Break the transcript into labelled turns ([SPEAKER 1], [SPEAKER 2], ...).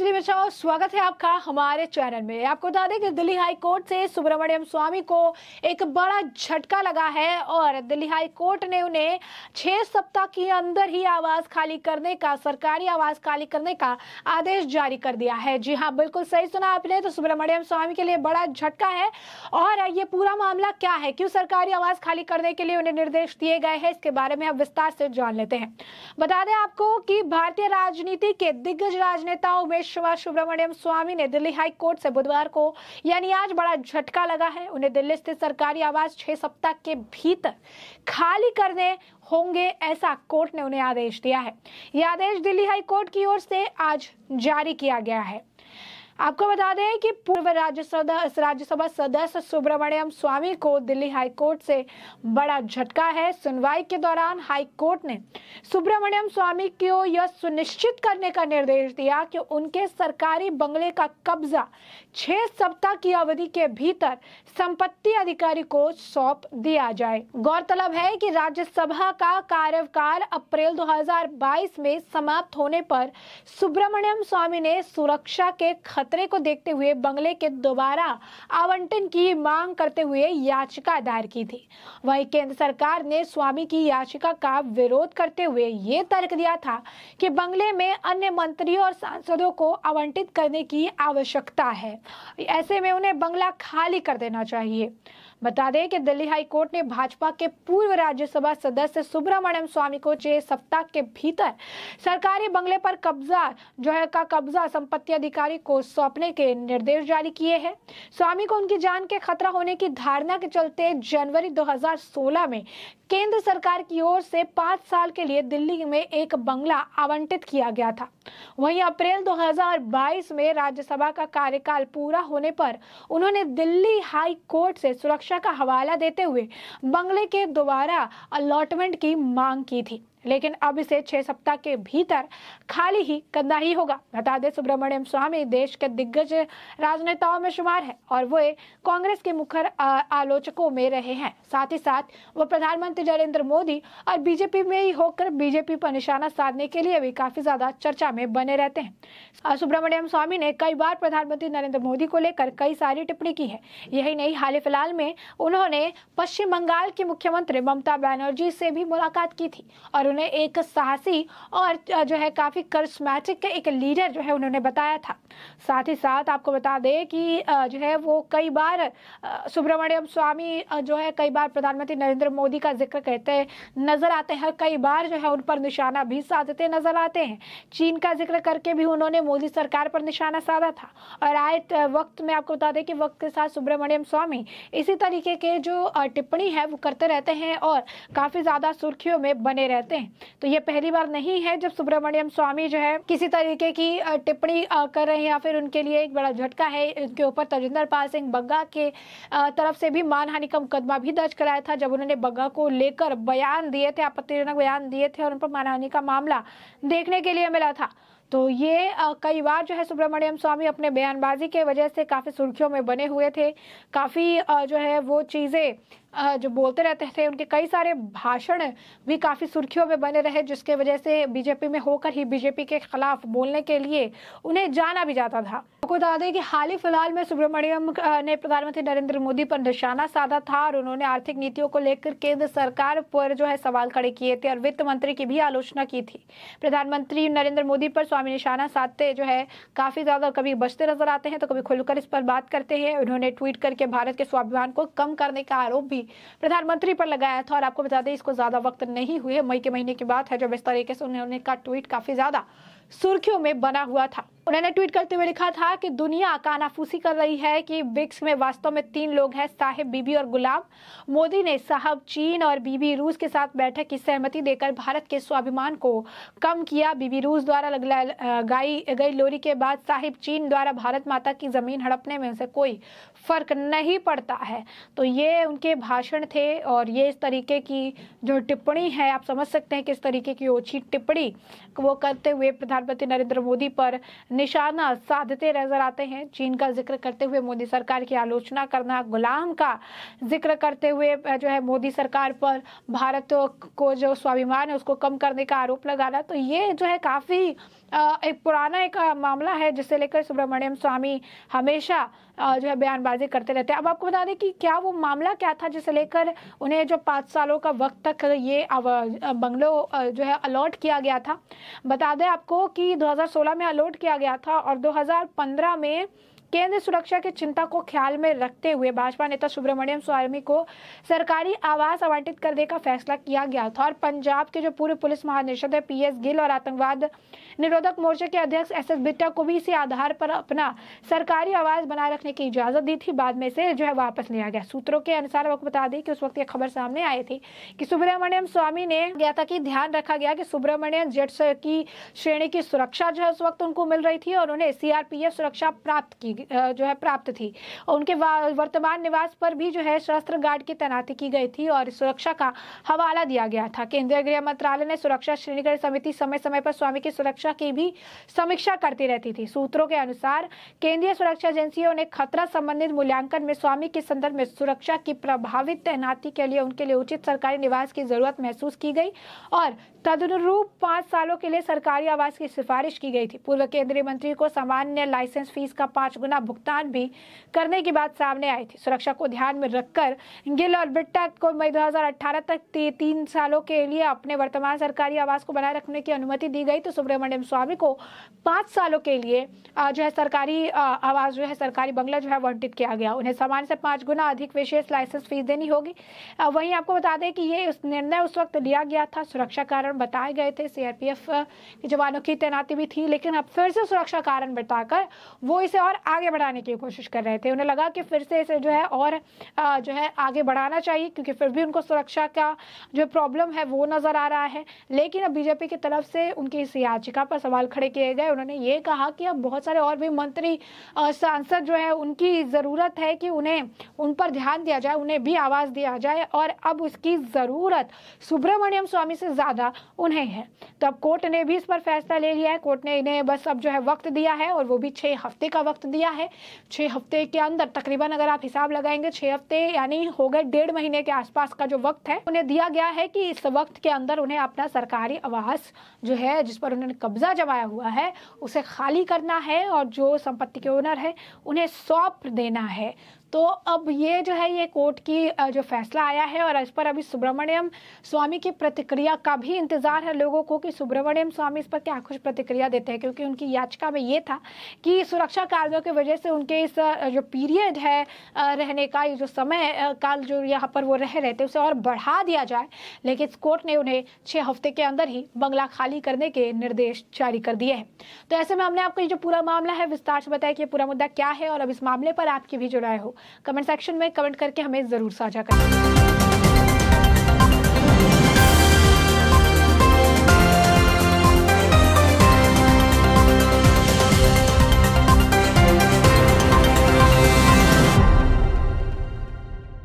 [SPEAKER 1] अंजलि मिश्रा, स्वागत है आपका हमारे चैनल में। आपको बता दें कि दिल्ली हाई कोर्ट से सुब्रमण्यम स्वामी को एक बड़ा झटका लगा है और दिल्ली हाई कोर्ट ने उन्हें 6 सप्ताह के अंदर ही आवास खाली करने का, सरकारी आवास खाली करने का आदेश जारी कर दिया है। जी हाँ, बिल्कुल सही सुना आपने। तो सुब्रमण्यम स्वामी के लिए बड़ा झटका है और ये पूरा मामला क्या है, क्यों सरकारी आवास खाली करने के लिए उन्हें निर्देश दिए गए हैं, इसके बारे में हम विस्तार से जान लेते हैं। बता दें आपको कि भारतीय राजनीति के दिग्गज राजनेताओं में सुब्रमण्यम स्वामी ने दिल्ली हाई कोर्ट से बुधवार को यानी आज बड़ा झटका लगा है। उन्हें दिल्ली स्थित सरकारी आवास 6 सप्ताह के भीतर खाली करने होंगे, ऐसा कोर्ट ने उन्हें आदेश दिया है। यह आदेश दिल्ली हाई कोर्ट की ओर से आज जारी किया गया है। आपको बता दें कि पूर्व राज्यसभा सदस्य सुब्रमण्यम स्वामी को दिल्ली हाई कोर्ट से बड़ा झटका है। सुनवाई के दौरान हाई कोर्ट ने सुब्रमण्यम स्वामी को यह सुनिश्चित करने का निर्देश दिया कि उनके सरकारी बंगले का कब्जा 6 सप्ताह की अवधि के भीतर संपत्ति अधिकारी को सौंप दिया जाए। गौरतलब है कि राज्यसभा का कार्यकाल अप्रैल 2022 में समाप्त होने पर सुब्रमण्यम स्वामी ने सुरक्षा के खतरे को देखते हुए बंगले के दोबारा आवंटन की मांग करते हुए याचिका दायर की थी। वहीं केंद्र सरकार ने स्वामी की याचिका का विरोध करते हुए ये तर्क दिया था कि बंगले में अन्य मंत्रियों और सांसदों को आवंटित करने की आवश्यकता है, ऐसे में उन्हें बंगला खाली कर देना चाहिए। बता दें कि दिल्ली हाई कोर्ट ने भाजपा के पूर्व राज्यसभा सदस्य सुब्रमण्यम स्वामी को 6 सप्ताह के भीतर सरकारी बंगले पर कब्जा संपत्ति अधिकारी को सौंपने के निर्देश जारी किए हैं। स्वामी को उनकी जान के खतरा होने की धारणा के चलते जनवरी 2016 में केंद्र सरकार की ओर से 5 साल के लिए दिल्ली में एक बंगला आवंटित किया गया था। वहीं अप्रैल 2022 में राज्यसभा का कार्यकाल पूरा होने पर उन्होंने दिल्ली हाई कोर्ट से सुरक्षा का हवाला देते हुए बंगले के दोबारा अलॉटमेंट की मांग की थी, लेकिन अब इसे 6 सप्ताह के भीतर खाली ही करना ही होगा। बता दें सुब्रमण्यम स्वामी देश के दिग्गज राजनेताओं में शुमार है और वे कांग्रेस के मुखर आलोचकों में रहे हैं। साथ ही साथ वो प्रधानमंत्री नरेंद्र मोदी और बीजेपी में ही होकर बीजेपी पर निशाना साधने के लिए भी काफी ज्यादा चर्चा में बने रहते हैं। सुब्रमण्यम स्वामी ने कई बार प्रधानमंत्री नरेंद्र मोदी को लेकर कई सारी टिप्पणी की है। यही नहीं, हाल ही फिलहाल में उन्होंने पश्चिम बंगाल की मुख्यमंत्री ममता बनर्जी से भी मुलाकात की थी और उन्हें एक साहसी और काफी करिश्मेटिक एक लीडर उन्होंने बताया था। साथ ही साथ आपको बता दें कि वो कई बार सुब्रमण्यम स्वामी कई बार प्रधानमंत्री नरेंद्र मोदी का जिक्र करते नजर आते हैं, कई बार उन पर निशाना भी साधते नजर आते हैं। चीन का जिक्र करके भी उन्होंने मोदी सरकार पर निशाना साधा था और आए वक्त में आपको बता दें कि वक्त के साथ सुब्रमण्यम स्वामी इसी तरीके के जो टिप्पणी है वो करते रहते हैं और काफी ज्यादा सुर्खियों में बने रहते हैं। तो ये पहली बार नहीं है जब सुब्रमण्यम स्वामी किसी तरीके की टिप्पणी कर रहे हैं या फिर उनके लिए एक बड़ा झटका है। उनके ऊपर तजिंदर पाल सिंह बग्गा के तरफ से भी मानहानि का मुकदमा भी दर्ज कराया था, जब उन्होंने बग्गा को लेकर बयान दिए थे, आपत्तिजनक बयान दिए थे और उन पर मानहानि का मामला देखने के लिए मिला था। तो ये कई बार सुब्रमण्यम स्वामी अपने बयानबाजी के वजह से काफी सुर्खियों में बने हुए थे। काफी वो चीजें जो बोलते रहते थे, उनके कई सारे भाषण भी काफी सुर्खियों में बने रहे, जिसके वजह से बीजेपी में होकर ही बीजेपी के खिलाफ बोलने के लिए उन्हें जाना भी जाता था। आपको बता दें कि हाल ही फिलहाल में सुब्रमण्यम ने प्रधानमंत्री नरेंद्र मोदी पर निशाना साधा था और उन्होंने आर्थिक नीतियों को लेकर केंद्र सरकार पर सवाल खड़े किए थे और वित्त मंत्री की भी आलोचना की थी। प्रधानमंत्री नरेंद्र मोदी पर स्वामी निशाना साधते काफी ज्यादा कभी बचते नजर आते हैं तो कभी खुलकर इस पर बात करते हैं। उन्होंने ट्वीट करके भारत के स्वाभिमान को कम करने का आरोप भी प्रधानमंत्री पर लगाया था और आपको बता दें इसको ज्यादा वक्त नहीं हुए, मई के महीने की बात है जब इस तरीके से उन्होंने का ट्वीट काफी ज्यादा सुर्खियों में बना हुआ था। उन्होंने ट्वीट करते हुए लिखा था कि दुनिया कानाफूसी कर रही है कि ब्रिक्स में वास्तव में 3 लोग हैं, साहिब, बीबी और गुलाम। मोदी ने साहब चीन और बीबी रूस के साथ बैठक की सहमति देकर भारत के स्वाभिमान को कम किया। बीबी रूस द्वारा गाई गई लोरी के बाद साहिब चीन द्वारा भारत माता की जमीन हड़पने में से कोई फर्क नहीं पड़ता है। तो ये उनके भाषण थे और ये इस तरीके की जो टिप्पणी है, आप समझ सकते हैं किस तरीके की ओछी टिप्पणी वो करते हुए प्रधानमंत्री नरेंद्र मोदी पर निशाना साधते नजर आते हैं। चीन का जिक्र करते हुए मोदी सरकार की आलोचना करना, गुलाम का जिक्र करते हुए मोदी सरकार पर भारत को जो स्वाभिमान है उसको कम करने का आरोप लगाना, तो ये काफी एक पुराना मामला है जिसे लेकर सुब्रमण्यम स्वामी हमेशा जो है बयानबाजी करते रहते हैं। अब आपको बता दें कि क्या वो मामला क्या था जिसे लेकर उन्हें जो 5 सालों का वक्त तक ये बंगलो जो है अलॉट किया गया था। बता दें आपको कि 2016 में अलॉट किया गया था और 2015 में केंद्रीय सुरक्षा की चिंता को ख्याल में रखते हुए भाजपा नेता सुब्रमण्यम स्वामी को सरकारी आवास आवंटित करने का फैसला किया गया था। और पंजाब के जो पूर्व पुलिस महानिदेशक PS गिल और आतंकवाद निरोधक मोर्चे के अध्यक्ष SS बिट्टा को भी इसी आधार पर अपना सरकारी आवास बनाए रखने की इजाजत दी थी। बाद में से जो है वापस लिया गया। सूत्रों के अनुसार आपको बता दें कि उस वक्त ये खबर सामने आई थी कि सुब्रमण्यम स्वामी ने गया था कि ध्यान रखा गया कि सुब्रमण्यम जेट्स की श्रेणी की सुरक्षा जो है उस वक्त उनको मिल रही थी और उन्हें CRPF सुरक्षा प्राप्त थी। और उनके वर्तमान निवास पर भी जो है सशस्त्र गार्ड की तैनाती की गई थी और सुरक्षा का हवाला दिया गया था। केंद्रीय गृह मंत्रालय ने सुरक्षा श्रेणीकरण समिति समय समय पर स्वामी की सुरक्षा की भी समीक्षा करती रहती थी। सूत्रों के अनुसार केंद्रीय सुरक्षा एजेंसियों ने खतरा संबंधित मूल्यांकन में स्वामी के संदर्भ में सुरक्षा की प्रभावित तैनाती के लिए उनके लिए उचित सरकारी निवास की जरूरत महसूस की गई और तदनुरूप 5 सालों के लिए सरकारी आवास की सिफारिश की गई थी। पूर्व केंद्रीय मंत्री को सामान्य लाइसेंस फीस का 5 गुना भुगतान भी करने की बात सामने आई थी। सुरक्षा को ध्यान में रखकर गिल और बिट्टा को मई 2018 तक 3 सालों के लिए अपने वर्तमान सरकारी आवास को बनाए रखने की अनुमति दी गई। तो सुब्रमण्यम स्वामी को 5 सालों के लिए जो है सरकारी आवास जो है सरकारी बंगला जो है आवंटित किया गया। उन्हें सामान्य से 5 गुना अधिक विशेष लाइसेंस फीस देनी होगी। वहीं आपको बता दें कि ये निर्णय उस वक्त लिया गया था, सुरक्षा कारण बताए गए थे। CRPF के जवानों की तैनाती भी थी, लेकिन अब फिर से सुरक्षा कारण बताकर वो इसे और आगे बढ़ाने की कोशिश कर रहे थे। उन्हें लगा कि फिर से इसे जो है और जो है आगे बढ़ाना चाहिए क्योंकि फिर भी उनको सुरक्षा का जो प्रॉब्लम है वो नजर आ रहा है। लेकिन अब बीजेपी की तरफ से उनकी इस याचिका पर सवाल खड़े किए गए। उन्होंने ये कहा कि अब बहुत सारे और भी मंत्री सांसद जो है उनकी जरूरत है कि उन पर ध्यान दिया जाए, उन्हें भी आवाज दिया जाए और अब उसकी जरूरत सुब्रमण्यम स्वामी से ज्यादा उन्हें है। तो अब कोर्ट ने भी इस पर फैसला ले लिया है। कोर्ट ने इन्हें बस अब जो है वक्त दिया है और वो भी 6 हफ्ते का वक्त दिया है। 6 हफ्ते के अंदर तकरीबन अगर आप हिसाब लगाएंगे 6 हफ्ते यानी हो गए 1.5 महीने के आसपास का जो वक्त है उन्हें दिया गया है कि इस वक्त के अंदर उन्हें अपना सरकारी आवास जो है जिस पर उन्होंने कब्जा जमाया हुआ है उसे खाली करना है और जो संपत्ति के ओनर है उन्हें सौंप देना है। तो अब ये जो है ये कोर्ट की जो फैसला आया है और इस पर अभी सुब्रमण्यम स्वामी की प्रतिक्रिया का भी इंतजार है लोगों को कि सुब्रमण्यम स्वामी इस पर क्या कुछ प्रतिक्रिया देते हैं, क्योंकि उनकी याचिका में ये था कि सुरक्षा कारणों की वजह से उनके इस जो पीरियड है रहने का, ये जो समय काल जो यहाँ पर वो रह रहे थे उसे और बढ़ा दिया जाए। लेकिन कोर्ट ने उन्हें 6 हफ्ते के अंदर ही बंगला खाली करने के निर्देश जारी कर दिए हैं। तो ऐसे में हमने आपको ये जो पूरा मामला है विस्तार से बताया कि पूरा मुद्दा क्या है और अब इस मामले पर आपकी भी जो राय हो कमेंट सेक्शन में कमेंट करके हमें जरूर साझा करें।